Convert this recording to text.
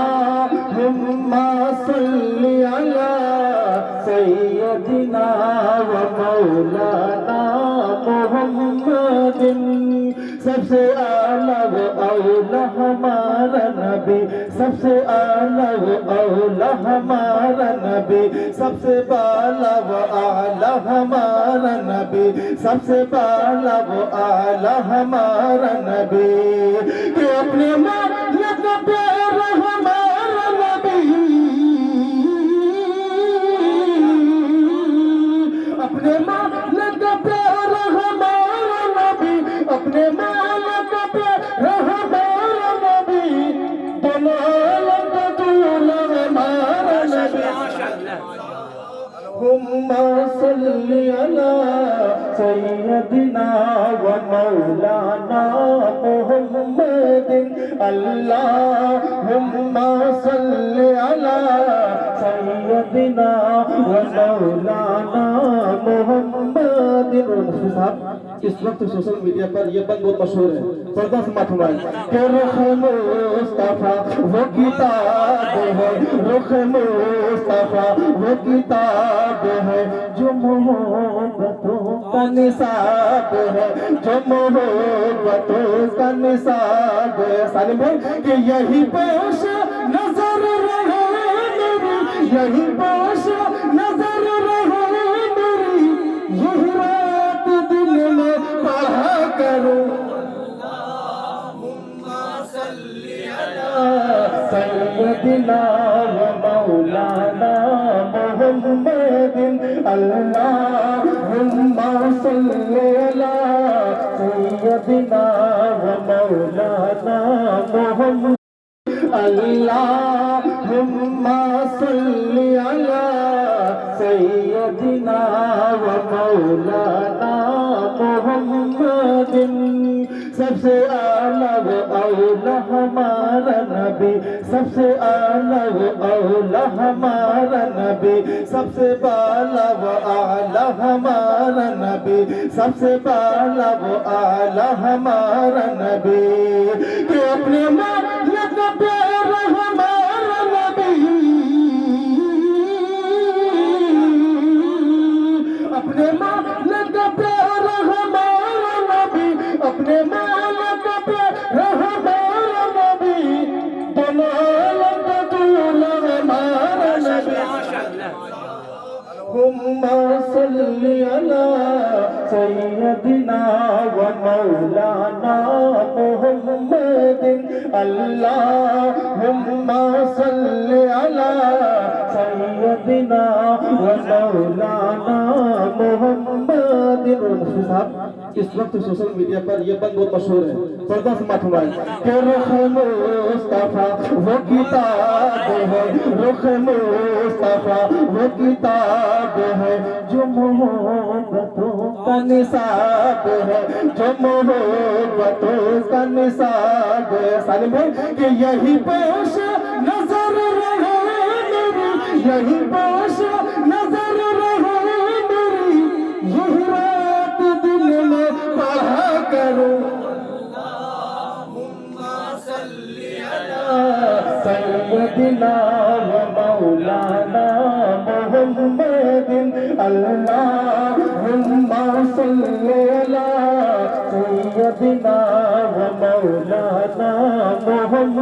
अल्लाहुम्मा सल्ली अला सय्यदिना व मौलाना मुहम्मदिन। सबसे आला वो औला हमारा नबी, सबसे आला वो औला हमारा नबी, सबसे बाला वो आला हमारा नबी, सबसे बाला वो आला हमारा नबी। कि अपने मौला का प्यारा हमारा नबी, अपने मौला का प्यारा हमारा नबी, अपने मौला का प्यारा हमारा नबी, दोनों आलम का दूल्हा हमारा नबी। हुम्मा सल्ली अला सय्यदिना व मौलाना मुहम्मदिन। अल्लाहुम्मा सल्ली अला सय्यदिना व मौलाना मुहम्मदिन। मुफ्ती साहब, इस वक्त सोशल मीडिया पर ये बंद बहुत मशहूर है, पर्दा से मत उठाएं कि रुख मुस्तफा वो किताब है, रुख मुस्तफा वो किताब है जो मोहब्बतों का निसाब है, जो मोहब्बतों का निसाब है। सालिम भाई कि यही पेश नजर रहे मेरी, यही पेश नजर रहे मेरी, यही रात दिन में पढ़ा करूं। सय्यदिना व मौलाना मुहम्मदिन। अल्लाहुम्मा सल्ली अला सय्यदिना व मौलाना मुहम्मदिन। अल्लाहुम्मा सल्ली अला सय्यदिना व मौलाना मुहम्मदिन। सबसे आला वो औला हमारा नबी, सबसे आला वो औला हमारा नबी, सबसे बाला वो आला हमारा नबी, सबसे बाला वो आला हमारा नबी। कि अपने मौला का प्यारा हमारा नबी, अपने मौला का प्यारा हमारा नबी, अपने मौला का प्यारा हमारा नबी, दोनों आलम का दूल्हा हमारा नबी। हुम्मा सल्ली अला सय्यदिना व मौलाना मुहम्मदिन। अल्लाहुम्मा सल्ली अला सय्यदिना व मौलाना मुहम्मदिन। मुफ्ती साहब, इस वक्त सोशल मीडिया पर ये बंद बहुत मशहूर है, पर्दा से मत उठाएं कि रुख मुस्तफा वो किताब है, रुख मुस्तफा वो किताब है जो मोहब्बतों का निसाब है, जो मोहब्बतों का निसाब है। सालिम भाई कि यही पेश नजर रहे मेरी, यही पेश नजर रहे मेरी, यही रात दिन में पढ़ा करूं। सय्यदिना व मौलाना मुहम्मदिन। अल्लाहुम्मा सल्ली अला सय्यदिना व मौलाना मुहम्मदिन।